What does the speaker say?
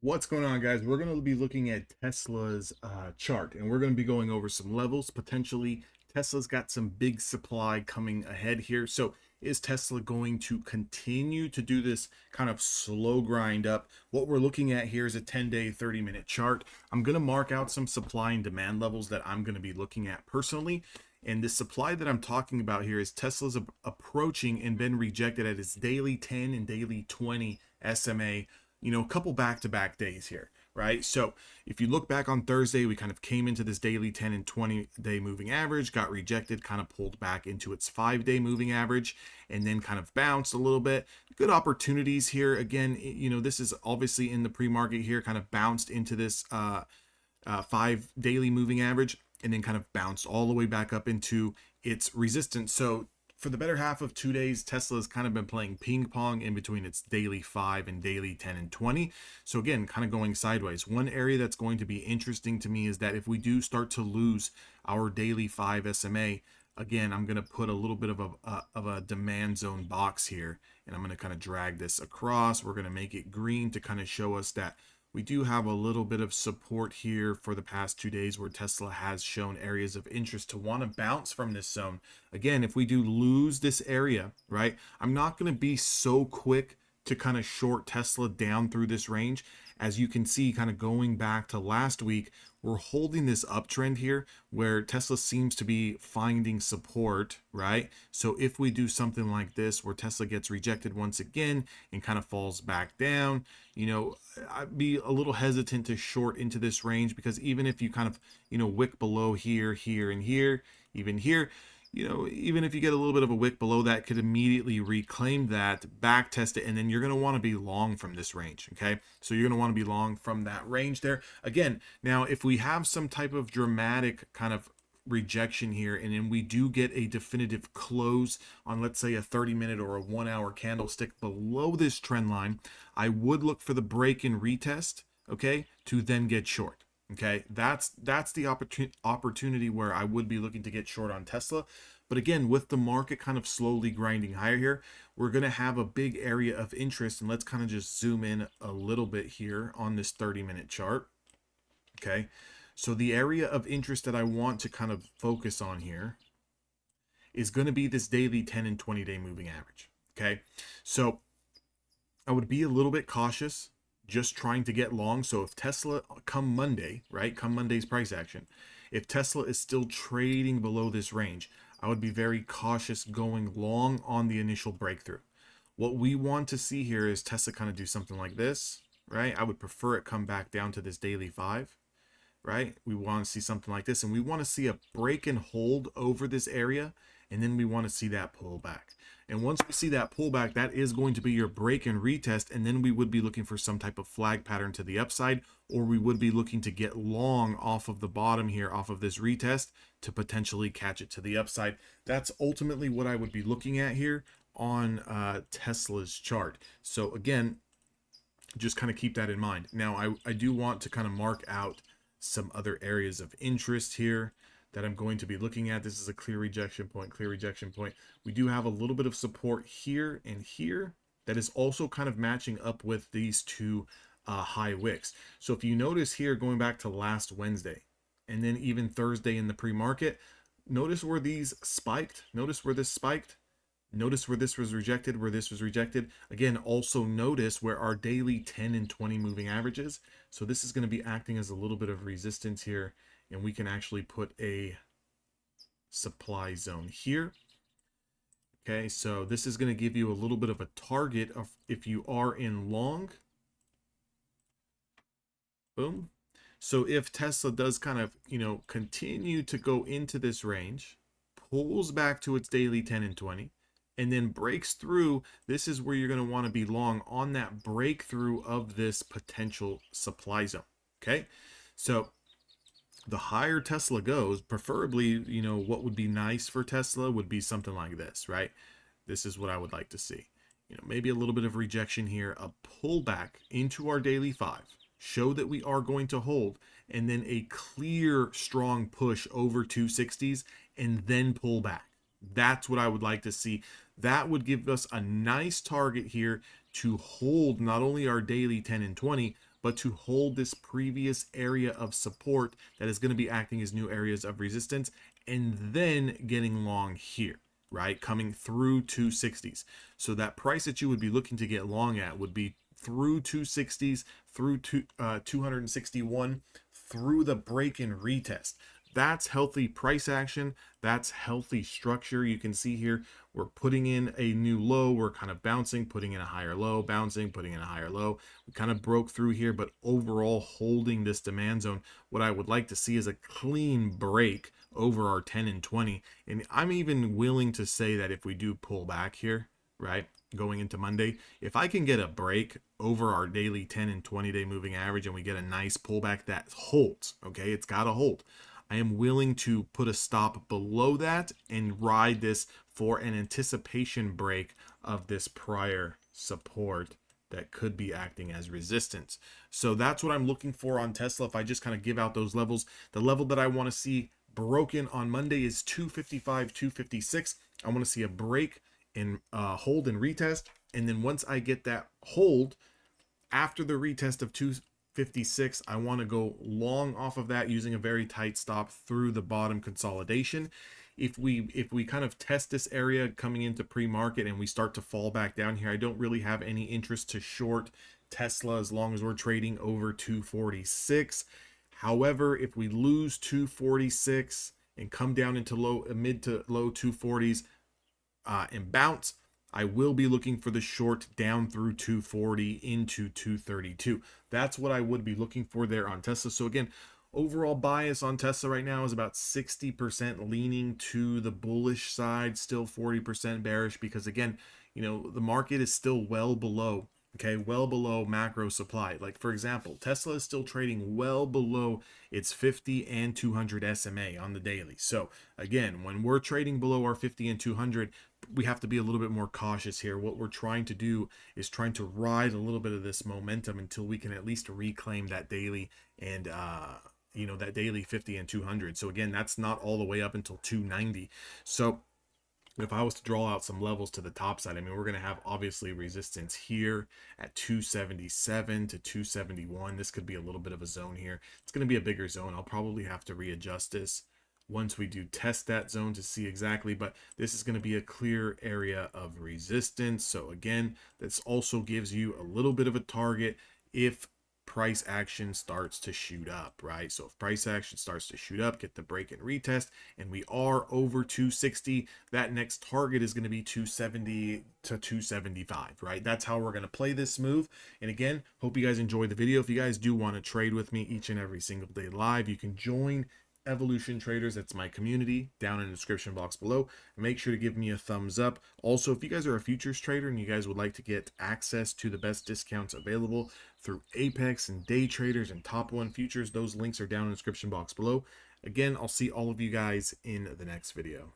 What's going on, guys? We're going to be looking at Tesla's chart, and we're going to be going over some levels. Potentially, Tesla's got some big supply coming ahead here. So is Tesla going to continue to do this kind of slow grind up? What we're looking at here is a 10-day, 30-minute chart. I'm going to mark out some supply and demand levels that I'm going to be looking at personally. And the supply that I'm talking about here is Tesla's approaching and been rejected at its daily 10 and daily 20 SMA, a couple back-to-back days here, right? So if you look back on Thursday, we kind of came into this daily 10 and 20-day moving average, got rejected, kind of pulled back into its 5-day moving average, and then kind of bounced a little bit. Good opportunities here. Again, this is obviously in the pre-market here, kind of bounced into this 5 daily moving average, and then kind of bounced all the way back up into its resistance. So for the better half of 2 days, Tesla has kind of been playing ping pong in between its daily 5 and daily 10 and 20. So again, kind of going sideways. One area that's going to be interesting to me is that if we do start to lose our daily 5 SMA, again, I'm going to put a little bit of a demand zone box here, and I'm going to kind of drag this across. We're going to make it green to kind of show us that we do have a little bit of support here for the past 2 days where Tesla has shown areas of interest to want to bounce from this zone. Again, if we do lose this area, right, I'm not going to be so quick to kind of short Tesla down through this range. As you can see, kind of going back to last week, we're holding this uptrend here where Tesla seems to be finding support, right? So if we do something like this where Tesla gets rejected once again and kind of falls back down, I'd be a little hesitant to short into this range, because even if you kind of, wick below here, here, and here, even here, even if you get a little bit of a wick below that, could immediately reclaim that, back test it, and then you're going to want to be long from this range. Okay, so you're going to want to be long from that range there. Again, now if we have some type of dramatic kind of rejection here, and then we do get a definitive close on, let's say, a 30-minute or a 1-hour candlestick below this trend line, I would look for the break and retest, okay, to then get short. Okay, that's the opportunity where I would be looking to get short on Tesla. But again, with the market kind of slowly grinding higher here, we're going to have a big area of interest. And let's kind of just zoom in a little bit here on this 30-minute chart. Okay, so the area of interest that I want to kind of focus on here is going to be this daily 10 and 20-day moving average. Okay, so I would be a little bit cautious just trying to get long. So if Tesla come Monday, right, come Monday's price action, if Tesla is still trading below this range, I would be very cautious going long on the initial breakthrough. What we want to see here is Tesla kind of do something like this, right? I would prefer it come back down to this daily 5, right? We want to see something like this, and we want to see a break and hold over this area, and then we want to see that pull back. And once we see that pullback, that is going to be your break and retest, and then we would be looking for some type of flag pattern to the upside, or we would be looking to get long off of the bottom here, off of this retest, to potentially catch it to the upside. That's ultimately what I would be looking at here on Tesla's chart. So again, just kind of keep that in mind. Now, I do want to kind of mark out some other areas of interest here that I'm going to be looking at. This is a clear rejection point, clear rejection point. We do have a little bit of support here and here that is also kind of matching up with these two high wicks. So if you notice here, going back to last Wednesday and then even Thursday in the pre-market, notice where these spiked. Notice where this spiked. Notice where this was rejected, where this was rejected. Again, also notice where our daily 10 and 20 moving averages. So this is going to be acting as a little bit of resistance here, and we can actually put a supply zone here. Okay, so this is going to give you a little bit of a target of if you are in long. Boom. So if Tesla does kind of, continue to go into this range, pulls back to its daily 10 and 20, and then breaks through, this is where you're going to want to be long on that breakthrough of this potential supply zone. Okay, so the higher Tesla goes, preferably, what would be nice for Tesla would be something like this, right? This is what I would like to see. Maybe a little bit of rejection here, a pullback into our daily 5, show that we are going to hold, and then a clear, strong push over 260s, and then pull back. That's what I would like to see. That would give us a nice target here to hold not only our daily 10 and 20, but to hold this previous area of support that is going to be acting as new areas of resistance, and then getting long here, right? Coming through 260s. So that price that you would be looking to get long at would be through 260s, through 261, through the break and retest. That's healthy price action. That's healthy structure. You can see here, we're putting in a new low. We're kind of bouncing, putting in a higher low, bouncing, putting in a higher low. We kind of broke through here, but overall holding this demand zone. What I would like to see is a clean break over our 10 and 20. And I'm even willing to say that if we do pull back here, right, going into Monday, if I can get a break over our daily 10 and 20 day moving average and we get a nice pullback that holds, okay, it's got to hold, I am willing to put a stop below that and ride this for an anticipation break of this prior support that could be acting as resistance. So that's what I'm looking for on Tesla. If I just kind of give out those levels, the level that I want to see broken on Monday is 255, 256. I want to see a break and hold and retest. And then once I get that hold after the retest of 256, I want to go long off of that using a very tight stop through the bottom consolidation. If we kind of test this area coming into pre-market and we start to fall back down here, I don't really have any interest to short Tesla as long as we're trading over 246. However, if we lose 246 and come down into mid to low 240s and bounce, I will be looking for the short down through 240 into 232. That's what I would be looking for there on Tesla. So again, overall bias on Tesla right now is about 60% leaning to the bullish side, still 40% bearish, because again, you know, the market is still well below, okay, well below macro supply. Like for example, Tesla is still trading well below its 50 and 200 SMA on the daily. So again, when we're trading below our 50 and 200, we have to be a little bit more cautious here. What we're trying to do is trying to ride a little bit of this momentum until we can at least reclaim that daily and you know, that daily 50 and 200. So again, that's not all the way up until 290. So if I was to draw out some levels to the top side, I mean, we're going to have obviously resistance here at 277 to 271. This could be a little bit of a zone here. It's going to be a bigger zone. I'll probably have to readjust this once we do test that zone to see exactly, but this is going to be a clear area of resistance. So again, this also gives you a little bit of a target if price action starts to shoot up, right? So if price action starts to shoot up, get the break and retest, and we are over 260, that next target is going to be 270 to 275, right? That's how we're going to play this move. And again, hope you guys enjoyed the video. If you guys do want to trade with me each and every single day live, you can join Evolution Traders. That's my community down in the description box below. Make sure to give me a thumbs up. Also, if you guys are a futures trader and you guys would like to get access to the best discounts available through Apex and day traders and top one futures, those links are down in the description box below. Again, I'll see all of you guys in the next video.